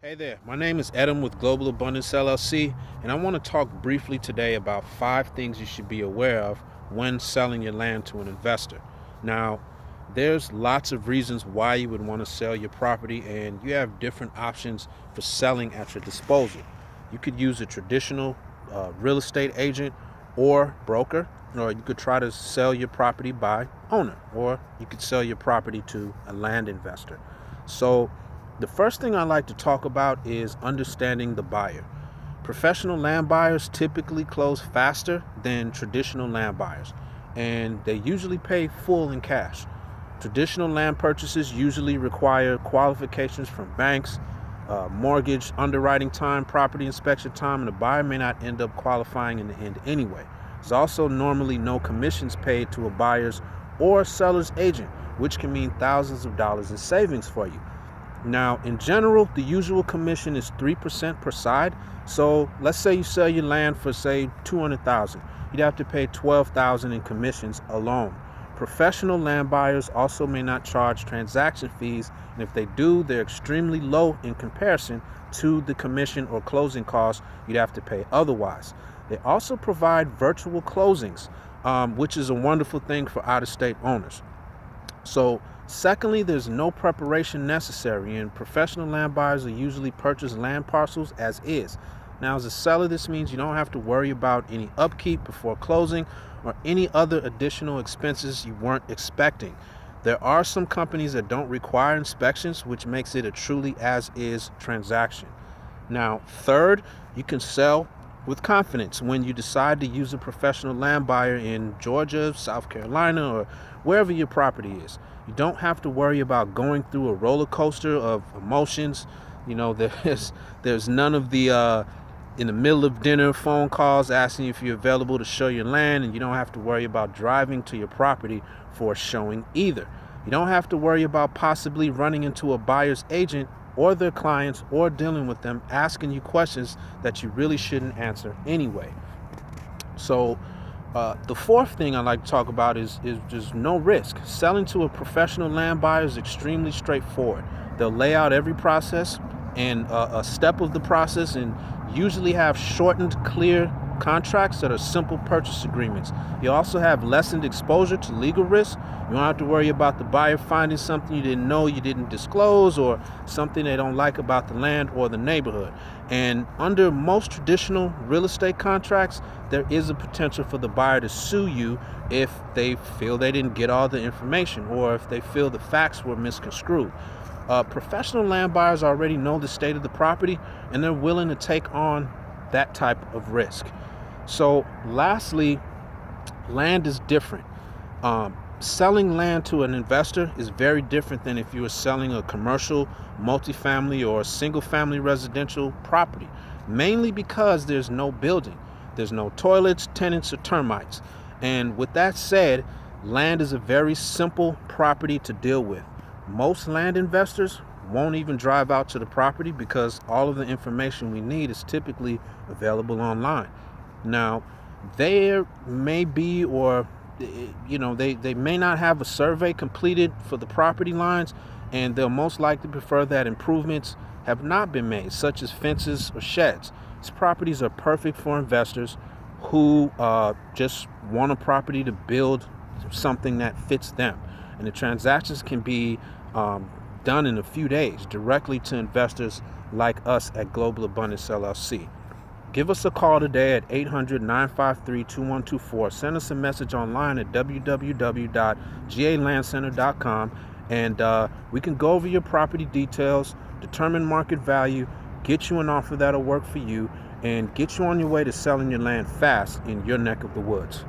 Hey there, my name is Adam with Global Abundance LLC, and I want to talk briefly today about 5 things you should be aware of when selling your land to an investor. Now, there's lots of reasons why you would want to sell your property, and you have different options for selling at your disposal. You could use a traditional real estate agent or broker, or you could try to sell your property by owner, or you could sell your property to a land investor. So, the first thing I like to talk about is understanding the buyer. Professional land buyers typically close faster than traditional land buyers, and they usually pay full in cash. Traditional land purchases usually require qualifications from banks, mortgage, underwriting time, property inspection time, and the buyer may not end up qualifying in the end anyway. There's also normally no commissions paid to a buyer's or seller's agent, which can mean thousands of dollars in savings for you. Now, in general, the usual commission is 3% per side. So let's say you sell your land for, say, $200,000. You'd have to pay $12,000 in commissions alone. Professional land buyers also may not charge transaction fees, and if they do, they're extremely low in comparison to the commission or closing costs you'd have to pay otherwise. They also provide virtual closings, which is a wonderful thing for out-of-state owners. So, secondly, there's no preparation necessary, and professional land buyers are usually purchase land parcels as is. Now, as a seller, this means you don't have to worry about any upkeep before closing or any other additional expenses you weren't expecting. There are some companies that don't require inspections, which makes it a truly as-is transaction. Now, third, you can sell with confidence when you decide to use a professional land buyer in Georgia, South Carolina, or wherever your property is. You don't have to worry about going through a roller coaster of emotions. There's none of the in the middle of dinner phone calls asking if you're available to show your land, and you don't have to worry about driving to your property for a showing either. You don't have to worry about possibly running into a buyer's agent or their clients or dealing with them asking you questions that you really shouldn't answer anyway. So the fourth thing I like to talk about is just no risk. Selling to a professional land buyer is extremely straightforward. They'll lay out every process and a step of the process, and usually have shortened, clear contracts that are simple purchase agreements. You also have lessened exposure to legal risks. You don't have to worry about the buyer finding something you didn't know, you didn't disclose, or something they don't like about the land or the neighborhood. And under most traditional real estate contracts, there is a potential for the buyer to sue you if they feel they didn't get all the information, or if they feel the facts were misconstrued. Professional land buyers already know the state of the property, and they're willing to take on that type of risk. So lastly, land is different. Selling land to an investor is very different than if you were selling a commercial, multifamily, or single family residential property, mainly because there's no building. There's no toilets, tenants, or termites. And with that said, land is a very simple property to deal with. Most land investors won't even drive out to the property because all of the information we need is typically available online. Now, there may be, or they may not have a survey completed for the property lines, and they'll most likely prefer that improvements have not been made, such as fences or sheds. These properties are perfect for investors who just want a property to build something that fits them, and the transactions can be done in a few days directly to investors like us at Global Abundance LLC. Give us a call today at 800-953-2124. Send us a message online at www.galandcenter.com, and we can go over your property details, determine market value, get you an offer that'll work for you, and get you on your way to selling your land fast in your neck of the woods.